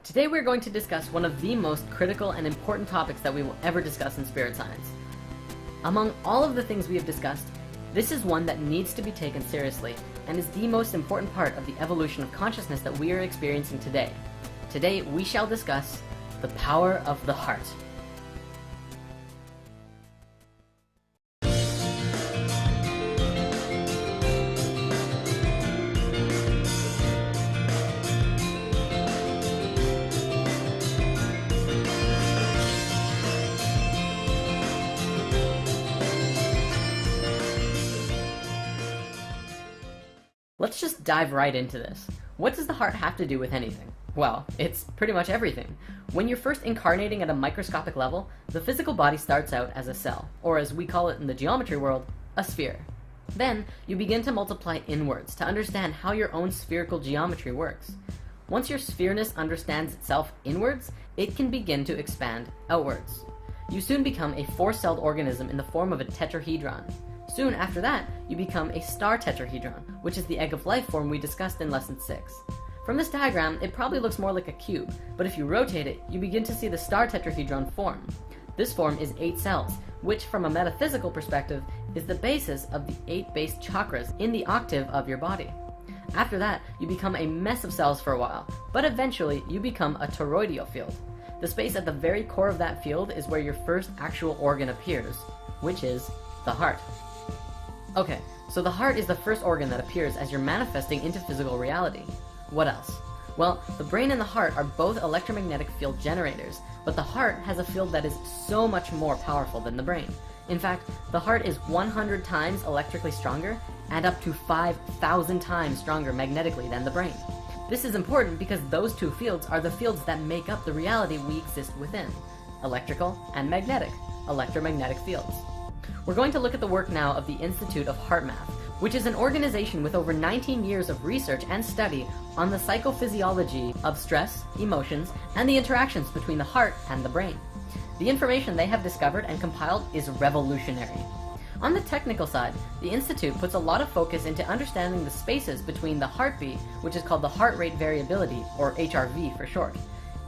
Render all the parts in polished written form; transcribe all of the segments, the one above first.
Today we're going to discuss one of the most critical and important topics that we will ever discuss in spirit science. Among all of the things we have discussed, this is one that needs to be taken seriously and is the most important part of the evolution of consciousness that we are experiencing today. Today we shall discuss the power of the heart. Let's just dive right into this. What does the heart have to do with anything? Well, it's pretty much everything. When you're first incarnating at a microscopic level, the physical body starts out as a cell, or as we call it in the geometry world, a sphere. Then, you begin to multiply inwards to understand how your own spherical geometry works. Once your sphereness understands itself inwards, it can begin to expand outwards. You soon become a four-celled organism in the form of a tetrahedron. Soon after that, you become a star tetrahedron, which is the egg of life form we discussed in lesson 6. From this diagram, it probably looks more like a cube, but if you rotate it, you begin to see the star tetrahedron form. This form is 8 cells, which from a metaphysical perspective is the basis of the 8 base chakras in the octave of your body. After that, you become a mess of cells for a while, but eventually you become a toroidal field. The space at the very core of that field is where your first actual organ appears, which is the heart. Okay, so the heart is the first organ that appears as you're manifesting into physical reality. What else? Well, the brain and the heart are both electromagnetic field generators, but the heart has a field that is so much more powerful than the brain. In fact, the heart is 100 times electrically stronger and up to 5,000 times stronger magnetically than the brain. This is important because those two fields are the fields that make up the reality we exist within: electrical and magnetic, electromagnetic fields. We're going to look at the work now of the Institute of HeartMath, which is an organization with over 19 years of research and study on the psychophysiology of stress, emotions, and the interactions between the heart and the brain. The information they have discovered and compiled is revolutionary. On the technical side, the Institute puts a lot of focus into understanding the spaces between the heartbeat, which is called the heart rate variability, or HRV for short.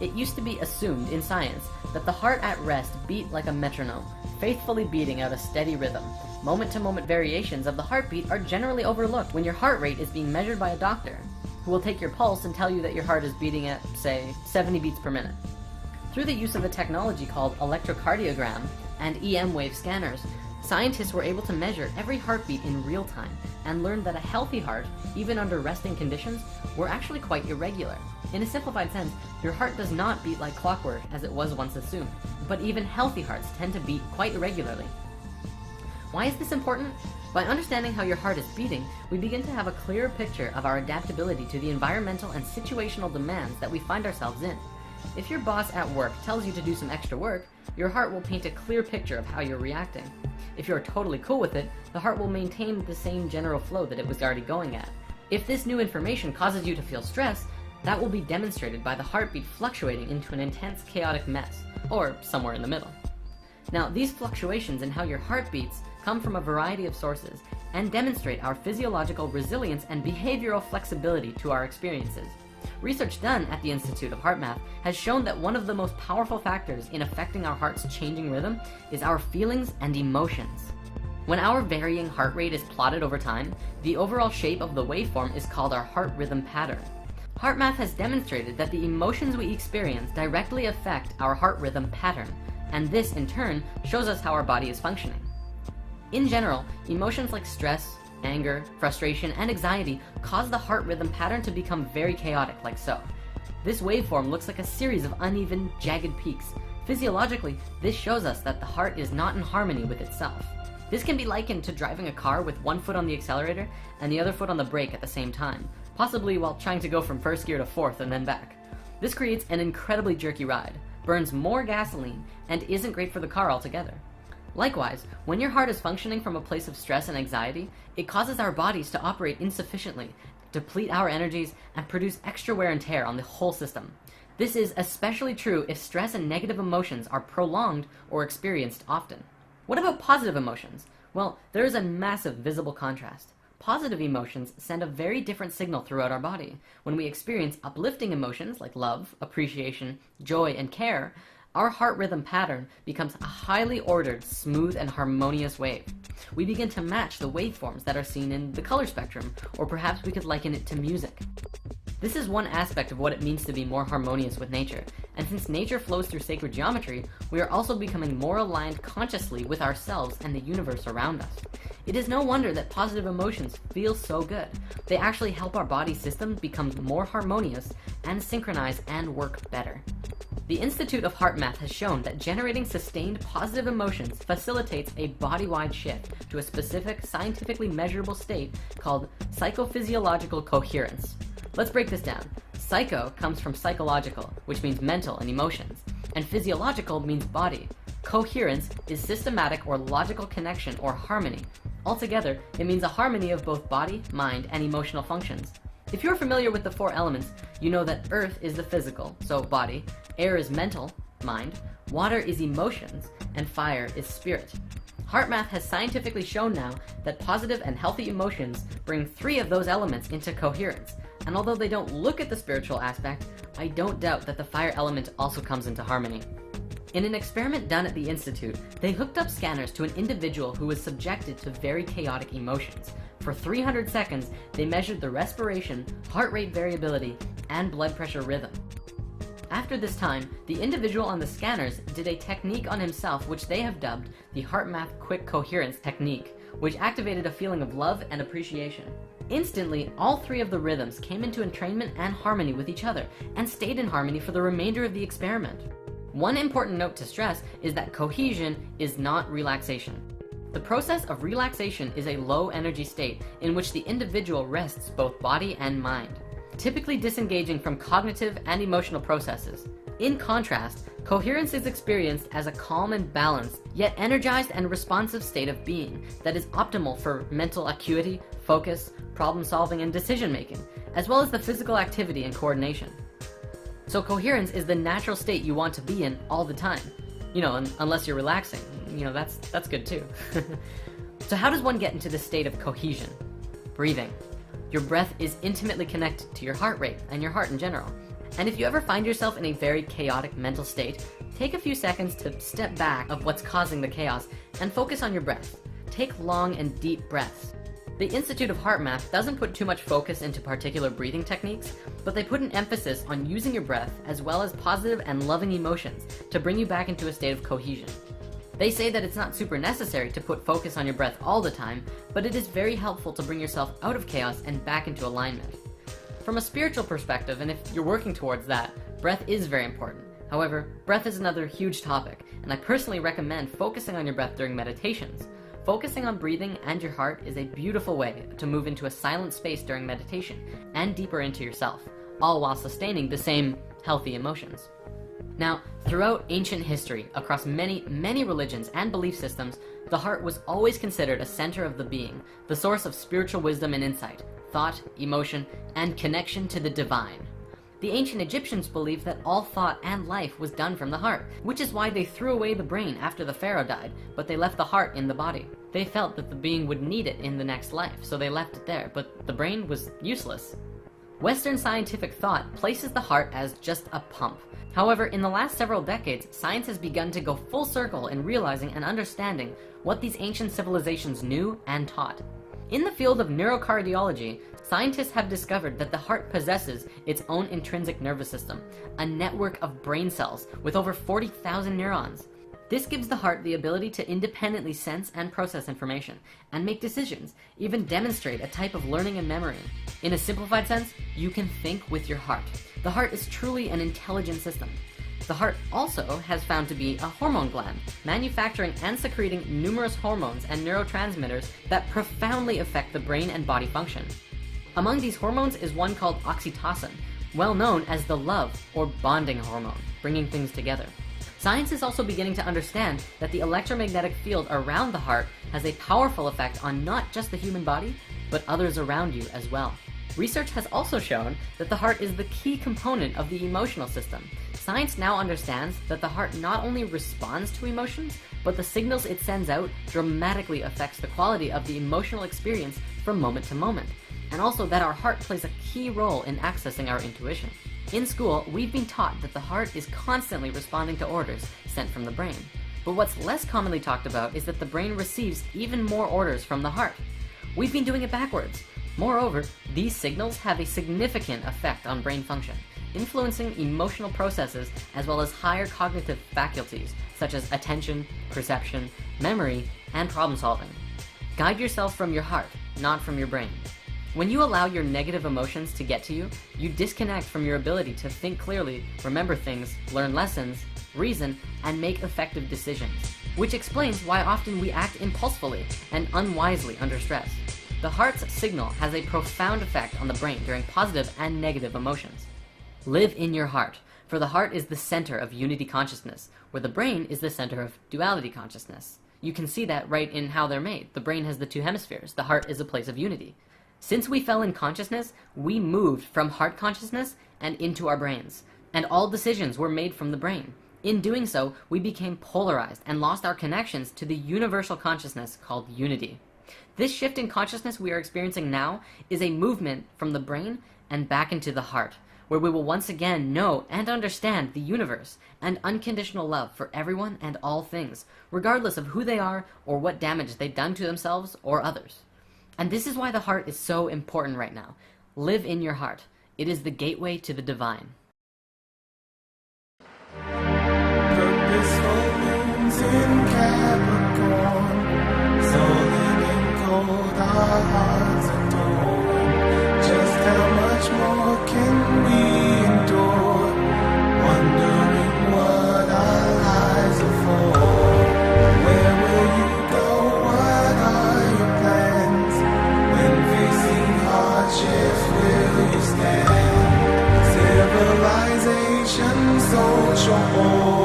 It used to be assumed in science that the heart at rest beat like a metronome, faithfully beating out a steady rhythm. Moment-to-moment variations of the heartbeat are generally overlooked when your heart rate is being measured by a doctor, who will take your pulse and tell you that your heart is beating at, say, 70 beats per minute. Through the use of a technology called electrocardiogram and EM wave scanners, scientists were able to measure every heartbeat in real time and learned that a healthy heart, even under resting conditions, were actually quite irregular. In a simplified sense, your heart does not beat like clockwork as it was once assumed, but even healthy hearts tend to beat quite irregularly. Why is this important? By understanding how your heart is beating, we begin to have a clearer picture of our adaptability to the environmental and situational demands that we find ourselves in. If your boss at work tells you to do some extra work, your heart will paint a clear picture of how you're reacting. If you're totally cool with it, the heart will maintain the same general flow that it was already going at. If this new information causes you to feel stress, that will be demonstrated by the heartbeat fluctuating into an intense chaotic mess, or somewhere in the middle. Now, these fluctuations in how your heart beats come from a variety of sources and demonstrate our physiological resilience and behavioral flexibility to our experiences. Research done at the Institute of HeartMath has shown that one of the most powerful factors in affecting our heart's changing rhythm is our feelings and emotions. When our varying heart rate is plotted over time, the overall shape of the waveform is called our heart rhythm pattern. HeartMath has demonstrated that the emotions we experience directly affect our heart rhythm pattern, and this in turn shows us how our body is functioning. In general, emotions like stress, anger, frustration, and anxiety cause the heart rhythm pattern to become very chaotic, like so. This waveform looks like a series of uneven, jagged peaks. Physiologically, this shows us that the heart is not in harmony with itself. This can be likened to driving a car with one foot on the accelerator and the other foot on the brake at the same time, possibly while trying to go from first gear to fourth and then back. This creates an incredibly jerky ride, burns more gasoline, and isn't great for the car altogether. Likewise, when your heart is functioning from a place of stress and anxiety, it causes our bodies to operate insufficiently, deplete our energies, and produce extra wear and tear on the whole system. This is especially true if stress and negative emotions are prolonged or experienced often. What about positive emotions? Well, there is a massive visible contrast. Positive emotions send a very different signal throughout our body. When we experience uplifting emotions like love, appreciation, joy, and care, our heart rhythm pattern becomes a highly ordered, smooth, and harmonious wave. We begin to match the waveforms that are seen in the color spectrum, or perhaps we could liken it to music. This is one aspect of what it means to be more harmonious with nature, and since nature flows through sacred geometry, we are also becoming more aligned consciously with ourselves and the universe around us. It is no wonder that positive emotions feel so good. They actually help our body system become more harmonious and synchronize and work better. The Institute of Heart Math has shown that generating sustained positive emotions facilitates a body-wide shift to a specific, scientifically measurable state called psychophysiological coherence. Let's break this down. Psycho comes from psychological, which means mental and emotions, and physiological means body. Coherence is systematic or logical connection or harmony. Altogether, it means a harmony of both body, mind, and emotional functions. If you're familiar with the four elements, you know that earth is the physical, so body, air is mental, mind, water is emotions, and fire is spirit. HeartMath has scientifically shown now that positive and healthy emotions bring 3 of those elements into coherence, and although they don't look at the spiritual aspect, I don't doubt that the fire element also comes into harmony. In an experiment done at the Institute, they hooked up scanners to an individual who was subjected to very chaotic emotions. For 300 seconds, they measured the respiration, heart rate variability, and blood pressure rhythm. After this time, the individual on the scanners did a technique on himself which they have dubbed the HeartMath Quick Coherence Technique, which activated a feeling of love and appreciation. Instantly, all 3 of the rhythms came into entrainment and harmony with each other, and stayed in harmony for the remainder of the experiment. One important note to stress is that cohesion is not relaxation. The process of relaxation is a low energy state in which the individual rests both body and mind, typically disengaging from cognitive and emotional processes. In contrast, coherence is experienced as a calm and balanced, yet energized and responsive state of being that is optimal for mental acuity, focus, problem solving, and decision making, as well as the physical activity and coordination. So coherence is the natural state you want to be in all the time. Unless you're relaxing. That's good too. So how does one get into this state of cohesion? Breathing. Your breath is intimately connected to your heart rate and your heart in general. And if you ever find yourself in a very chaotic mental state, take a few seconds to step back of what's causing the chaos and focus on your breath. Take long and deep breaths. The Institute of Heart Math doesn't put too much focus into particular breathing techniques, but they put an emphasis on using your breath as well as positive and loving emotions to bring you back into a state of cohesion. They say that it's not super necessary to put focus on your breath all the time, but it is very helpful to bring yourself out of chaos and back into alignment. From a spiritual perspective, and if you're working towards that, breath is very important. However, breath is another huge topic, and I personally recommend focusing on your breath during meditations. Focusing on breathing and your heart is a beautiful way to move into a silent space during meditation and deeper into yourself, all while sustaining the same healthy emotions. Now, throughout ancient history, across many religions and belief systems, the heart was always considered a center of the being, the source of spiritual wisdom and insight, thought, emotion, and connection to the divine. The ancient Egyptians believed that all thought and life was done from the heart, which is why they threw away the brain after the pharaoh died, but they left the heart in the body. They felt that the being would need it in the next life, so they left it there, but the brain was useless. Western scientific thought places the heart as just a pump. However, in the last several decades, science has begun to go full circle in realizing and understanding what these ancient civilizations knew and taught. In the field of neurocardiology, scientists have discovered that the heart possesses its own intrinsic nervous system, a network of brain cells with over 40,000 neurons. This gives the heart the ability to independently sense and process information, and make decisions, even demonstrate a type of learning and memory. In a simplified sense, you can think with your heart. The heart is truly an intelligent system. The heart also has found to be a hormone gland, manufacturing and secreting numerous hormones and neurotransmitters that profoundly affect the brain and body function. Among these hormones is one called oxytocin, well known as the love or bonding hormone, bringing things together. Science is also beginning to understand that the electromagnetic field around the heart has a powerful effect on not just the human body, but others around you as well. Research has also shown that the heart is the key component of the emotional system. Science now understands that the heart not only responds to emotions, but the signals it sends out dramatically affects the quality of the emotional experience from moment to moment, and also that our heart plays a key role in accessing our intuition. In school, we've been taught that the heart is constantly responding to orders sent from the brain. But what's less commonly talked about is that the brain receives even more orders from the heart. We've been doing it backwards. Moreover, these signals have a significant effect on brain function, influencing emotional processes as well as higher cognitive faculties such as attention, perception, memory, and problem solving. Guide yourself from your heart, not from your brain. When you allow your negative emotions to get to you, you disconnect from your ability to think clearly, remember things, learn lessons, reason, and make effective decisions, which explains why often we act impulsively and unwisely under stress. The heart's signal has a profound effect on the brain during positive and negative emotions. Live in your heart, for the heart is the center of unity consciousness, where the brain is the center of duality consciousness. You can see that right in how they're made. The brain has the two hemispheres. The heart is a place of unity. Since we fell in consciousness, we moved from heart consciousness and into our brains, and all decisions were made from the brain. In doing so, we became polarized and lost our connections to the universal consciousness called unity. This shift in consciousness we are experiencing now is a movement from the brain and back into the heart, where we will once again know and understand the universe and unconditional love for everyone and all things, regardless of who they are or what damage they've done to themselves or others. And this is why the heart is so important right now. Live in your heart. It is the gateway to the divine. Purposeful moons in Capricorn, soaring in gold, our hearts adore. Just how much more can we endure? Wondering what our lives are for. Where will you go? What are your plans? When facing hardships, will you stand? Civilization, social order.